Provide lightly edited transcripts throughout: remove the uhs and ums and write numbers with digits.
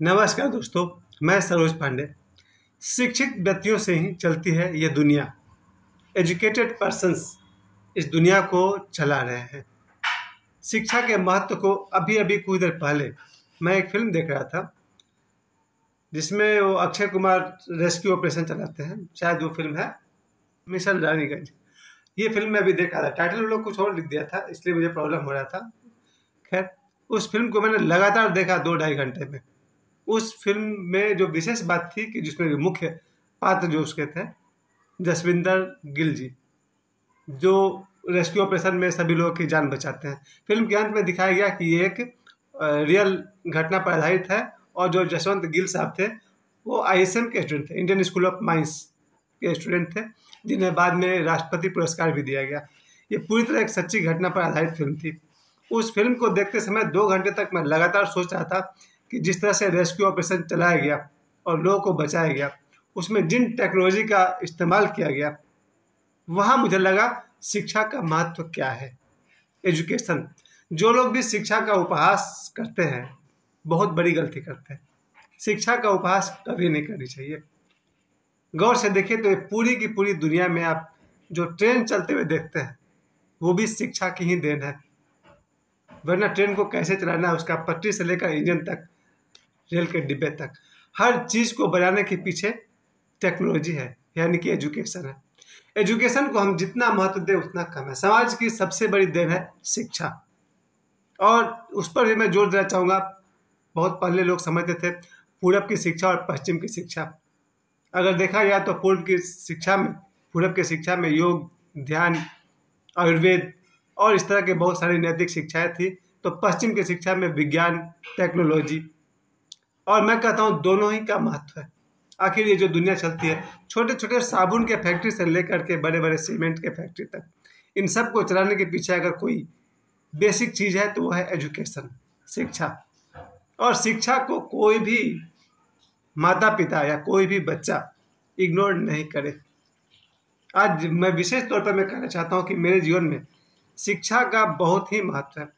नमस्कार दोस्तों, मैं सरोज पांडे। शिक्षित व्यक्तियों से ही चलती है ये दुनिया। एजुकेटेड पर्सन्स इस दुनिया को चला रहे हैं। शिक्षा के महत्व को अभी अभी कुछ देर पहले मैं एक फिल्म देख रहा था जिसमें वो अक्षय कुमार रेस्क्यू ऑपरेशन चलाते हैं। शायद वो फिल्म है मिशन रानीगंज। ये फिल्म मैं अभी देख रहा था। टाइटल लोग कुछ और लिख दिया था, इसलिए मुझे प्रॉब्लम हो रहा था। खैर, उस फिल्म को मैंने लगातार देखा 2-2.5 घंटे में। उस फिल्म में जो विशेष बात थी कि जिसमें मुख्य पात्र जो उसके थे जसविंदर गिल जी, जो रेस्क्यू ऑपरेशन में सभी लोगों की जान बचाते हैं। फिल्म के अंत में दिखाया गया कि ये एक रियल घटना पर आधारित है और जो जसवंत गिल साहब थे वो आईएसएम के स्टूडेंट थे, इंडियन स्कूल ऑफ माइंस के स्टूडेंट थे, जिन्हें बाद में राष्ट्रपति पुरस्कार भी दिया गया। ये पूरी तरह एक सच्ची घटना पर आधारित फिल्म थी। उस फिल्म को देखते समय 2 घंटे तक मैं लगातार सोच रहा था कि जिस तरह से रेस्क्यू ऑपरेशन चलाया गया और लोगों को बचाया गया, उसमें जिन टेक्नोलॉजी का इस्तेमाल किया गया, वहाँ मुझे लगा शिक्षा का महत्व क्या है। एजुकेशन। जो लोग भी शिक्षा का उपहास करते हैं बहुत बड़ी गलती करते हैं। शिक्षा का उपहास कभी नहीं करनी चाहिए। गौर से देखिए तो पूरी की पूरी दुनिया में आप जो ट्रेन चलते हुए देखते हैं वो भी शिक्षा की ही देन है। वरना ट्रेन को कैसे चलाना है, उसका पटरी से लेकर इंजन तक, रेल के डिब्बे तक, हर चीज़ को बनाने के पीछे टेक्नोलॉजी है, यानी कि एजुकेशन है। एजुकेशन को हम जितना महत्व दें उतना कम है। समाज की सबसे बड़ी देन है शिक्षा, और उस पर भी मैं जोर देना चाहूँगा। बहुत पहले लोग समझते थे पूरब की शिक्षा और पश्चिम की शिक्षा। अगर देखा जाए तो पूर्व की शिक्षा में योग, ध्यान, आयुर्वेद और इस तरह के बहुत सारी नैतिक शिक्षाएं थी। तो पश्चिम की शिक्षा में विज्ञान, टेक्नोलॉजी, और मैं कहता हूँ दोनों ही का महत्व है। आखिर ये जो दुनिया चलती है, छोटे छोटे साबुन के फैक्ट्री से लेकर के बड़े बड़े सीमेंट के फैक्ट्री तक, इन सब को चलाने के पीछे अगर कोई बेसिक चीज़ है तो वह है एजुकेशन, शिक्षा। और शिक्षा को कोई भी माता पिता या कोई भी बच्चा इग्नोर नहीं करे। आज मैं विशेष तौर पर मैं कहना चाहता हूँ कि मेरे जीवन में शिक्षा का बहुत ही महत्व है।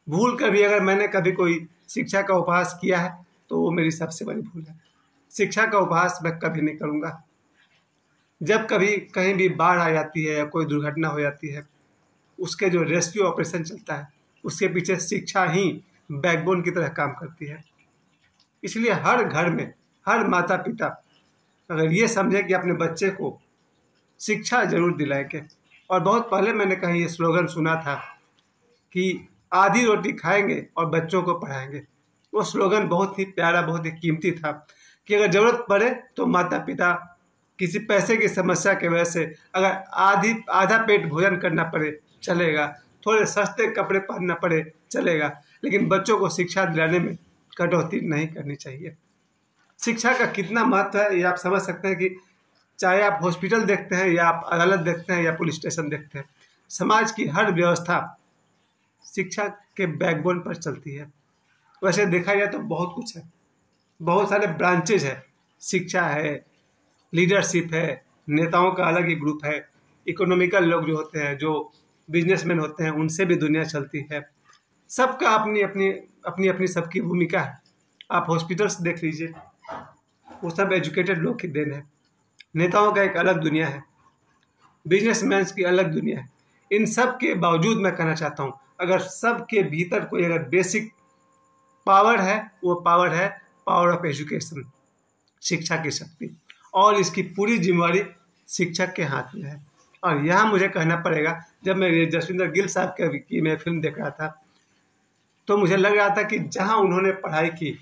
भूल कर भी अगर मैंने कभी कोई शिक्षा का उपहास किया है तो वो मेरी सबसे बड़ी भूल है। शिक्षा का उपहास मैं कभी नहीं करूँगा। जब कभी कहीं भी बाढ़ आ जाती है या कोई दुर्घटना हो जाती है, उसके जो रेस्क्यू ऑपरेशन चलता है उसके पीछे शिक्षा ही बैकबोन की तरह काम करती है। इसलिए हर घर में हर माता पिता अगर ये समझे कि अपने बच्चे को शिक्षा जरूर दिलाएंगे। और बहुत पहले मैंने कहीं ये स्लोगन सुना था कि आधी रोटी खाएंगे और बच्चों को पढ़ाएंगे। वो स्लोगन बहुत ही प्यारा, बहुत ही कीमती था कि अगर ज़रूरत पड़े तो माता पिता किसी पैसे की समस्या की वजह से अगर आधा पेट भोजन करना पड़े चलेगा, थोड़े सस्ते कपड़े पहनना पड़े चलेगा, लेकिन बच्चों को शिक्षा दिलाने में कटौती नहीं करनी चाहिए। शिक्षा का कितना महत्व है ये आप समझ सकते हैं कि चाहे आप हॉस्पिटल देखते हैं या आप अदालत देखते हैं या पुलिस स्टेशन देखते हैं, समाज की हर व्यवस्था शिक्षा के बैकबोन पर चलती है। वैसे देखा जाए तो बहुत कुछ है, बहुत सारे ब्रांचेज है। शिक्षा है, लीडरशिप है, नेताओं का अलग ही ग्रुप है, इकोनॉमिकल लोग जो होते हैं, जो बिजनेसमैन होते हैं, उनसे भी दुनिया चलती है। सबका अपनी अपनी सबकी भूमिका है। आप हॉस्पिटल्स देख लीजिए, वो सब एजुकेटेड लोग की देन है। नेताओं का एक अलग दुनिया है, बिजनेसमैन की अलग दुनिया है। इन सब के बावजूद मैं कहना चाहता हूँ, अगर सबके भीतर कोई अगर बेसिक पावर है, वो पावर है पावर ऑफ एजुकेशन, शिक्षा की शक्ति, और इसकी पूरी जिम्मेवारी शिक्षक के हाथ में है। और यहाँ मुझे कहना पड़ेगा, जब मैं ये जसविंदर गिल साहब की मैं फिल्म देख रहा था तो मुझे लग रहा था कि जहाँ उन्होंने पढ़ाई की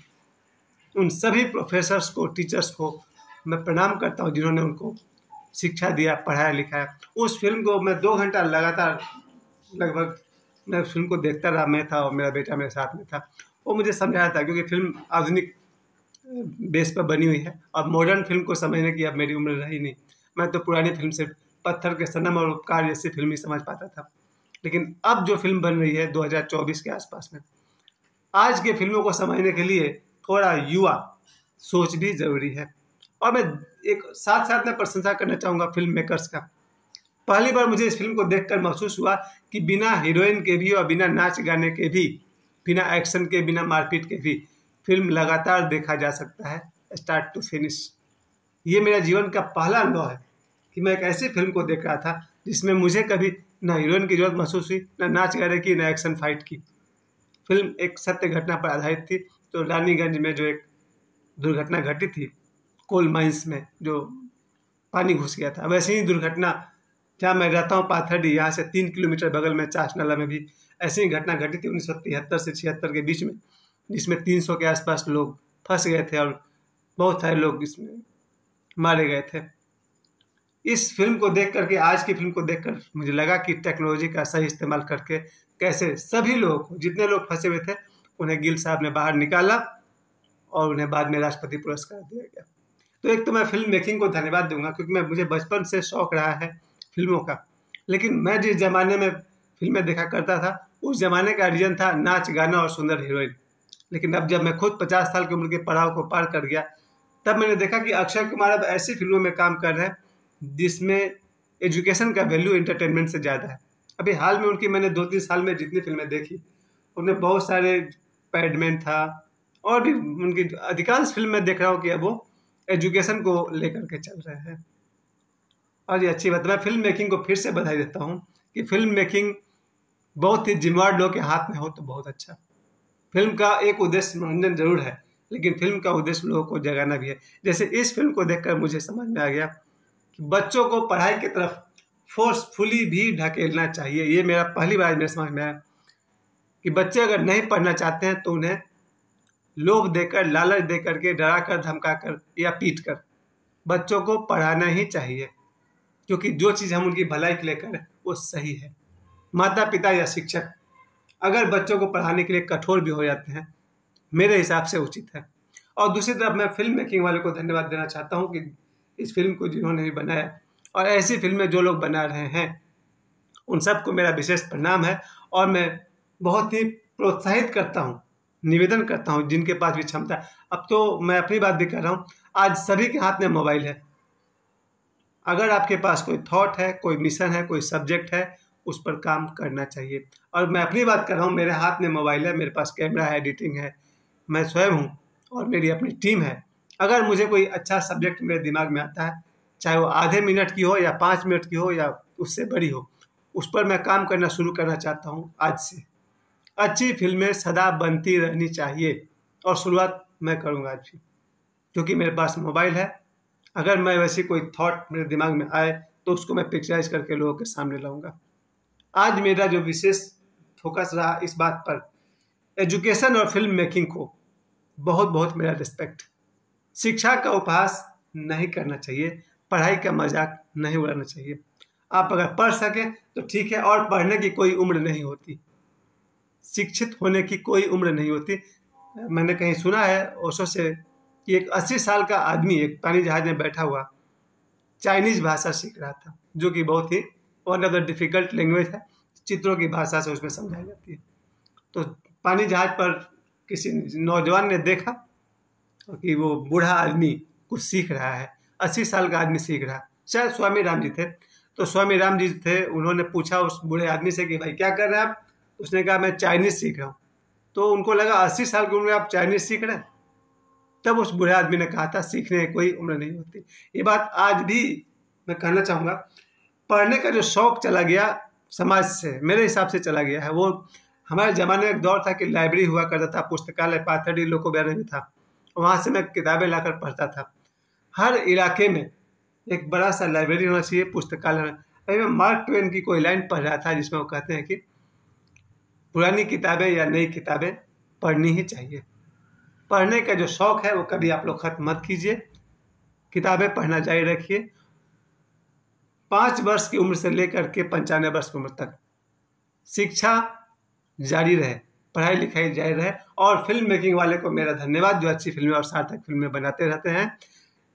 उन सभी प्रोफेसर्स को, टीचर्स को मैं प्रणाम करता हूँ जिन्होंने उनको शिक्षा दिया, पढ़ाया लिखाया। उस फिल्म को मैं 2 घंटा लगातार लगभग मैं फिल्म को देखता रहा। मैं था और मेरा बेटा मेरे साथ में था। वो मुझे समझाया था, क्योंकि फिल्म आधुनिक बेस पर बनी हुई है और मॉडर्न फिल्म को समझने की अब मेरी उम्र रही नहीं। मैं तो पुरानी फिल्म से पत्थर के सनम और उपकार जैसी फिल्म ही समझ पाता था। लेकिन अब जो फिल्म बन रही है 2024 के आसपास में, आज के फिल्मों को समझने के लिए थोड़ा युवा सोच भी ज़रूरी है। और मैं एक साथ साथ में प्रशंसा करना चाहूँगा फिल्म मेकर्स का। पहली बार मुझे इस फिल्म को देखकर महसूस हुआ कि बिना हीरोइन के भी और बिना नाच गाने के भी, बिना एक्शन के, बिना मारपीट के भी फिल्म लगातार देखा जा सकता है, स्टार्ट टू फिनिश। ये मेरा जीवन का पहला अनुभव है कि मैं एक ऐसी फिल्म को देख रहा था जिसमें मुझे कभी ना हीरोइन की जरूरत महसूस हुई, ना नाच गाने की, ना एक्शन फाइट की। फिल्म एक सत्य घटना पर आधारित थी। तो रानीगंज में जो एक दुर्घटना घटी थी कोल माइंस में, जो पानी घुस गया था, वैसे ही दुर्घटना जहाँ मैं रहता हूँ पाथरडी, यहाँ से 3 किलोमीटर बगल में चाचनाला में भी ऐसी ही घटना घटी थी 1973 से 76 के बीच में, जिसमें 300 के आसपास लोग फंस गए थे और बहुत सारे लोग इसमें मारे गए थे। इस फिल्म को देख करके, आज की फिल्म को देखकर मुझे लगा कि टेक्नोलॉजी का सही इस्तेमाल करके कैसे सभी लोगों को, जितने लोग फंसे हुए थे, उन्हें गिल साहब ने बाहर निकाला और उन्हें बाद में राष्ट्रपति पुरस्कार दिया गया। तो एक तो मैं फिल्म मेकिंग को धन्यवाद दूंगा, क्योंकि मुझे बचपन से शौक रहा है फिल्मों का। लेकिन मैं जिस ज़माने में फिल्में देखा करता था, उस ज़माने का रीजन था नाच गाना और सुंदर हीरोइन। लेकिन अब जब मैं खुद 50 साल की उम्र के पड़ाव को पार कर गया, तब मैंने देखा कि अक्षय कुमार अब ऐसी फिल्मों में काम कर रहे हैं जिसमें एजुकेशन का वैल्यू एंटरटेनमेंट से ज़्यादा है। अभी हाल में उनकी मैंने 2-3 साल में जितनी फिल्में देखी, उनमें बहुत सारे पैडमैन था और भी उनकी अधिकांश फिल्म में देख रहा हूँ कि अब वो एजुकेशन को लेकर के चल रहे हैं। और ये अच्छी बात है। मैं फिल्म मेकिंग को फिर से बधाई देता हूँ कि फिल्म मेकिंग बहुत ही जिम्मेवार लोगों के हाथ में हो तो बहुत अच्छा। फिल्म का एक उद्देश्य मनोरंजन जरूर है, लेकिन फिल्म का उद्देश्य लोगों को जगाना भी है। जैसे इस फिल्म को देखकर मुझे समझ में आ गया कि बच्चों को पढ़ाई की तरफ फोर्सफुली भी ढकेलना चाहिए। ये मेरा पहली बार मेरे समझ में आया कि बच्चे अगर नहीं पढ़ना चाहते हैं तो उन्हें लोभ देकर, लालच देकर के, डरा कर, धमका कर या पीट कर बच्चों को पढ़ाना ही चाहिए, क्योंकि जो चीज़ हम उनकी भलाई के लिए करें वो सही है। माता पिता या शिक्षक अगर बच्चों को पढ़ाने के लिए कठोर भी हो जाते हैं, मेरे हिसाब से उचित है। और दूसरी तरफ मैं फिल्म मेकिंग वाले को धन्यवाद देना चाहता हूँ कि इस फिल्म को जिन्होंने भी बनाया और ऐसी फिल्में जो लोग बना रहे हैं, उन सबको मेरा विशेष प्रणाम है। और मैं बहुत ही प्रोत्साहित करता हूँ, निवेदन करता हूँ जिनके पास भी क्षमता है। अब तो मैं अपनी बात भी कर रहा हूँ, आज सभी के हाथ में मोबाइल है। अगर आपके पास कोई थॉट है, कोई मिशन है, कोई सब्जेक्ट है, उस पर काम करना चाहिए। और मैं अपनी बात कर रहा हूँ, मेरे हाथ में मोबाइल है, मेरे पास कैमरा है, एडिटिंग है, मैं स्वयं हूँ और मेरी अपनी टीम है। अगर मुझे कोई अच्छा सब्जेक्ट मेरे दिमाग में आता है, चाहे वो आधे मिनट की हो या 5 मिनट की हो या उससे बड़ी हो, उस पर मैं काम करना शुरू करना चाहता हूँ आज से। अच्छी फिल्में सदा बनती रहनी चाहिए और शुरुआत मैं करूँगा आज भी, क्योंकि मेरे पास मोबाइल है। अगर मैं वैसी कोई थॉट मेरे दिमाग में आए तो उसको मैं पिक्चराइज करके लोगों के सामने लाऊंगा। आज मेरा जो विशेष फोकस रहा इस बात पर, एजुकेशन और फिल्म मेकिंग को बहुत बहुत मेरा रिस्पेक्ट। शिक्षा का उपहास नहीं करना चाहिए, पढ़ाई का मजाक नहीं उड़ाना चाहिए। आप अगर पढ़ सकें तो ठीक है, और पढ़ने की कोई उम्र नहीं होती, शिक्षित होने की कोई उम्र नहीं होती। मैंने कहीं सुना है ओशो से कि एक 80 साल का आदमी एक पानी जहाज में बैठा हुआ चाइनीज भाषा सीख रहा था, जो कि बहुत ही one of the difficult language है, चित्रों की भाषा से उसमें समझाई जाती है। तो पानी जहाज पर किसी नौजवान ने देखा कि वो बूढ़ा आदमी कुछ सीख रहा है, 80 साल का आदमी सीख रहा, शायद स्वामी राम जी थे। तो स्वामी राम जी थे, उन्होंने पूछा उस बूढ़े आदमी से कि भाई क्या कर रहे हैं आप? उसने कहा मैं चाइनीज़ सीख रहा हूँ। तो उनको लगा 80 साल की उम्र में आप चाइनीज़ सीख रहे हैं? तब उस बूढ़े आदमी ने कहा था सीखने की कोई उम्र नहीं होती। ये बात आज भी मैं कहना चाहूँगा। पढ़ने का जो शौक़ चला गया समाज से, मेरे हिसाब से चला गया है। वो हमारे ज़माने में एक दौर था कि लाइब्रेरी हुआ करता था, पुस्तकालय पाथरडी लोकोबेरा में था, वहाँ से मैं किताबें लाकर पढ़ता था। हर इलाके में एक बड़ा सा लाइब्रेरी होना चाहिए, पुस्तकालय। अभी मैं मार्क ट्वेन की कोई लाइन पढ़ रहा था जिसमें वो कहते हैं कि पुरानी किताबें या नई किताबें पढ़नी ही चाहिए। पढ़ने का जो शौक़ है वो कभी आप लोग ख़त्म मत कीजिए, किताबें पढ़ना जारी रखिए। 5 वर्ष की उम्र से लेकर के 95 वर्ष की उम्र तक शिक्षा जारी रहे, पढ़ाई लिखाई जारी रहे। और फिल्म मेकिंग वाले को मेरा धन्यवाद, जो अच्छी फिल्में और सार्थक फिल्में बनाते रहते हैं।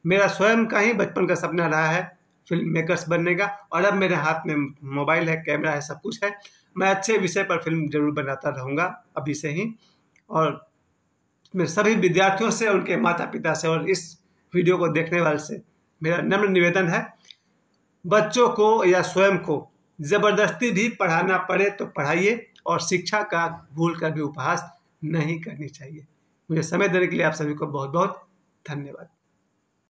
मेरा स्वयं का ही बचपन का सपना रहा है फिल्म मेकर्स बनने का, और अब मेरे हाथ में मोबाइल है, कैमरा है, सब कुछ है। मैं अच्छे विषय पर फिल्म जरूर बनाता रहूँगा अभी से ही। और मैं सभी विद्यार्थियों से, उनके माता पिता से और इस वीडियो को देखने वाले से मेरा नम्र निवेदन है, बच्चों को या स्वयं को ज़बरदस्ती भी पढ़ाना पड़े तो पढ़ाइए, और शिक्षा का भूल कर भी उपहास नहीं करनी चाहिए। मुझे समय देने के लिए आप सभी को बहुत बहुत धन्यवाद।